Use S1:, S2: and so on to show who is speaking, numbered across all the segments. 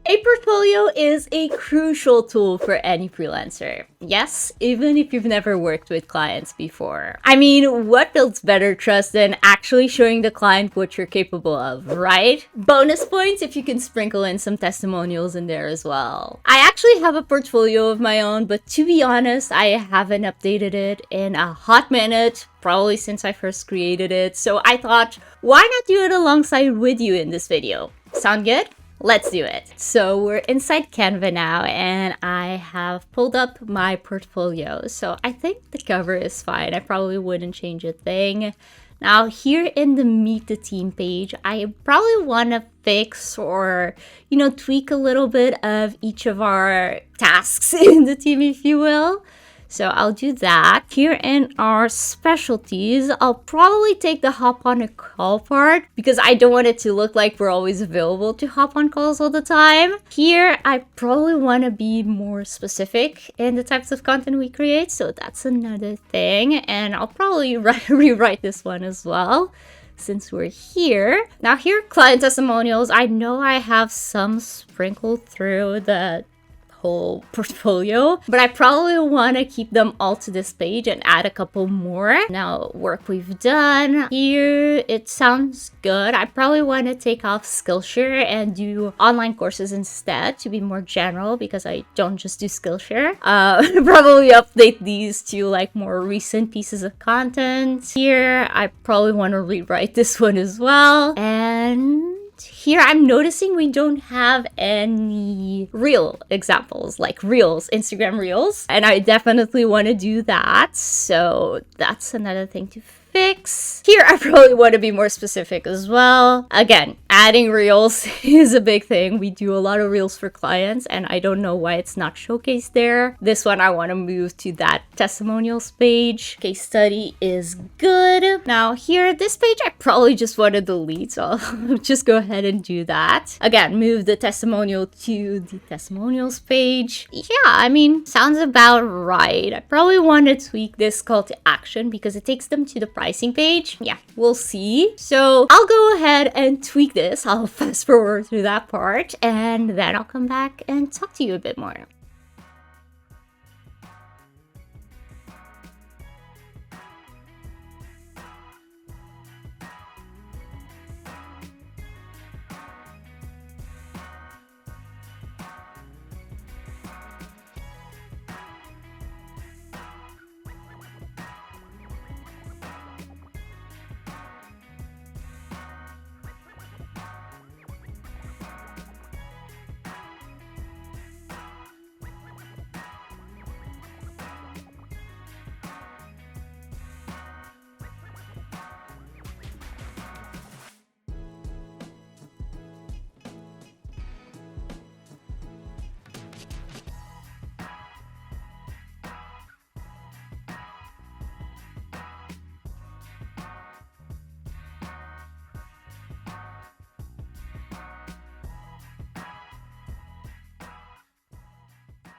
S1: A portfolio is a crucial tool for any freelancer. Yes, even if you've never worked with clients before. I mean, what builds better trust than actually showing the client what you're capable of, right? Bonus points if you can sprinkle in some testimonials in there as well. I actually have a portfolio of my own, but to be honest, I haven't updated it in a hot minute, probably since I first created it. So I thought, why not do it alongside with you in this video? Sound good? Let's do it. So we're inside Canva now and I have pulled up my portfolio. So I think the cover is fine. I probably wouldn't change a thing. Now here in the Meet the Team page, I probably want to fix or, tweak a little bit of each of our tasks in the team, if you will. So I'll do that. Here in our specialties, I'll probably take the hop on a call part because I don't want it to look like we're always available to hop on calls all the time. Here, I probably want to be more specific in the types of content we create. So that's another thing. And I'll probably rewrite this one as well, since we're here. Now here, client testimonials. I know I have some sprinkled through the whole portfolio, but I probably want to keep them all to this page and add a couple more. Now, work we've done here, it sounds good. I probably want to take off Skillshare and do online courses instead to be more general because I don't just do Skillshare. Probably update these to like more recent pieces of content. Here, I probably want to rewrite this one as well. And here I'm noticing we don't have any reel examples, like reels, Instagram reels, and I definitely want to do that. So that's another thing to fix. Here I probably want to be more specific as well. Again, adding reels is a big thing. We do a lot of reels for clients and I don't know why it's not showcased there. This one I want to move to that testimonials page. Case study is good. Now here, this page I probably just want to delete, so I'll just go ahead and do that. Again, move the testimonial to the testimonials page. Yeah, I mean, sounds about right. I probably want to tweak this call to action because it takes them to the pricing page. Yeah, we'll see. So I'll go ahead and tweak this. I'll fast forward through that part and then I'll come back and talk to you a bit more.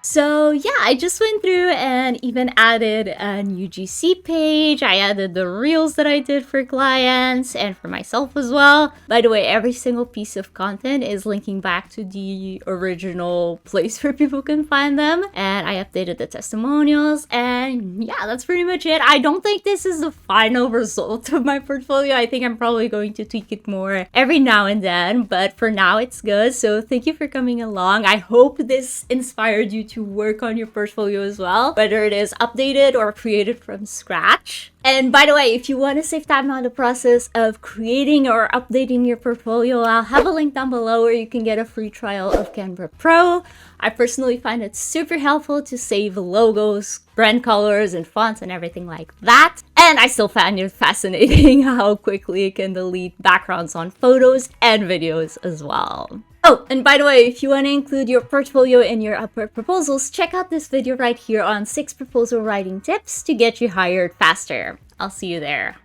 S1: So yeah, I just went through and even added a new GC page. I added the reels that I did for clients and for myself as well. By the way, every single piece of content is linking back to the original place where people can find them. And I updated the testimonials and yeah, that's pretty much it. I don't think this is the final result of my portfolio. I think I'm probably going to tweak it more every now and then, but for now it's good. So thank you for coming along. I hope this inspired you to work on your portfolio as well, whether it is updated or created from scratch. And by the way, if you want to save time on the process of creating or updating your portfolio, I'll have a link down below where you can get a free trial of Canva Pro. I personally find it super helpful to save logos, brand colors, and fonts and everything like that. And I still find it fascinating how quickly it can delete backgrounds on photos and videos as well. Oh, and by the way, if you want to include your portfolio in your Upwork proposals, check out this video right here on 6 proposal writing tips to get you hired faster. I'll see you there.